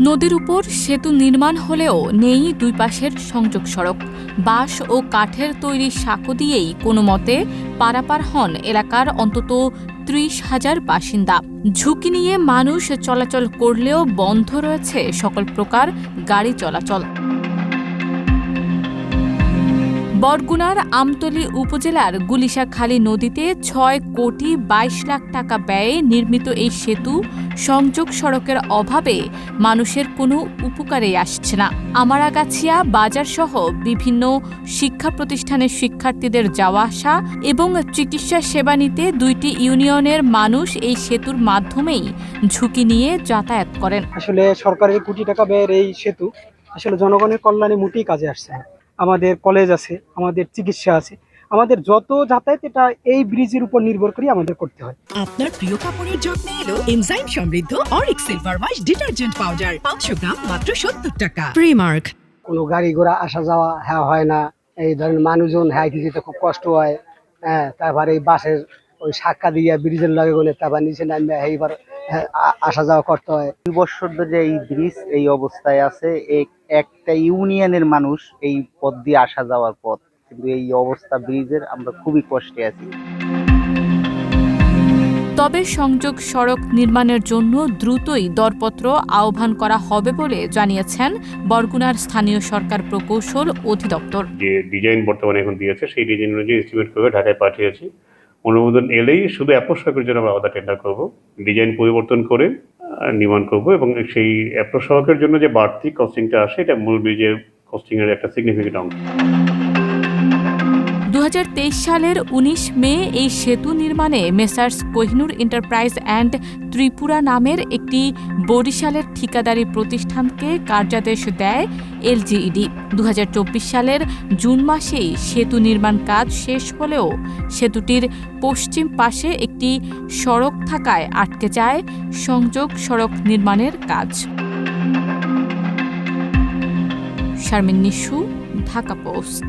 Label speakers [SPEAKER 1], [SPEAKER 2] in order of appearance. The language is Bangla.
[SPEAKER 1] নদীর উপর সেতু নির্মাণ হলেও নেই দুই পাশের সংযোগ সড়ক। বাঁশ ও কাঠের তৈরি সাঁকো দিয়েই কোনো মতে পারাপার হন এলাকার অন্তত ৩০,০০০ বাসিন্দা। ঝুঁকি নিয়ে মানুষ চলাচল করলেও বন্ধ রয়েছে সকল প্রকার গাড়ি চলাচল। বরগুনার আমতলী উপজেলার গুলিশাখালী নদীতে ৬ কোটি ২২ লাখ টাকা ব্যয়ে নির্মিত এই সেতু সংযোগ সড়কের অভাবে মানুষের কোনো উপকারেই আসছে না। আমারাগাছিয়া বাজারসহ বিভিন্ন শিক্ষা প্রতিষ্ঠানের শিক্ষার্থীদের যাওয়া আসা এবং চিকিৎসা সেবা নিতে দুইটি ইউনিয়নের মানুষ এই সেতুর মাধ্যমেই ঝুঁকি নিয়ে যাতায়াত করেন।
[SPEAKER 2] আসলে সরকারের কোটি টাকা ব্যয়ের এই সেতু আসলে জনগণের কল্যাণে মোটেই কাজে আসছে না। আমাদের কলেজ আছে, আমাদের চিকিৎসা আছে, আমাদের যত যাতায়াত এটা এই ব্রিজের উপর নির্ভর করে আমাদের করতে হয়।
[SPEAKER 3] আপনার প্রিয় কাপড়ের যত্নে এলো এনজাইম সমৃদ্ধ Arik silver wash detergent powder 500 গ্রাম মাত্র 70 টাকা। প্রিমার্ক।
[SPEAKER 2] কোনো গাড়ি ঘোড়া আসা যাওয়া হয় না। এই ধরেন মানুষজন যেতে খুব কষ্ট হয়। তারপরে এই বাসের ওই শাক্কা দিয়ে ব্রিজের লাগে গেলে তারপর নিচে নামবে এইবার আসা যাওয়া করতে হয়।
[SPEAKER 4] 2 বছর ধরে এই ব্রিজ এই অবস্থায় আছে। একটা ইউনিয়নের মানুষ এই পথ দিয়ে আসা যাওয়ার পথ, কিন্তু এই অবস্থা ব্রিজের আমরা খুবই কষ্টে আছি।
[SPEAKER 1] তবে সংযোগ সড়ক নির্মাণের জন্য দ্রুতই দরপত্র আহ্বান করা হবে বলে জানিয়েছেন বরগুনার স্থানীয় সরকার প্রকৌশল অধিদপ্তর।
[SPEAKER 5] যে ডিজাইন বর্তমানে এখন দিয়েছে সেই ডিজাইন অনুযায়ী এস্টিমেট করে ঢাকায় পাঠিয়েছি। অনুমোদন এলেই শুধু অ্যাপ্রোচ সহকের জন্য আমরা আলাদা টেন্ডার করব, ডিজাইন পরিবর্তন করে নির্মাণ করব এবং সেই অ্যাপ্রোচ সহকের জন্য যে বাড়তি কস্টিংটা আসে এটা মূল ব্রিজের কস্টিংয়ের একটা সিগনিফিকেন্ট অংশ।
[SPEAKER 1] ২০২৩ সালের ১৯ মে এই সেতু নির্মাণে messrs Kohinoor enterprise and Tripura নামের একটি বরিশালের ঠিকাদারি প্রতিষ্ঠানকে কার্যাদেশ দেয় এলজিইডি। ২০২৪ সালের জুন মাসেই সেতু নির্মাণ কাজ শেষ হলেও সেতুটির পশ্চিম পাশে একটি সড়ক থাকায় আটকে যায় সংযোগ সড়ক নির্মাণের কাজ। শারমিন নিশু, ঢাকা পোস্ট।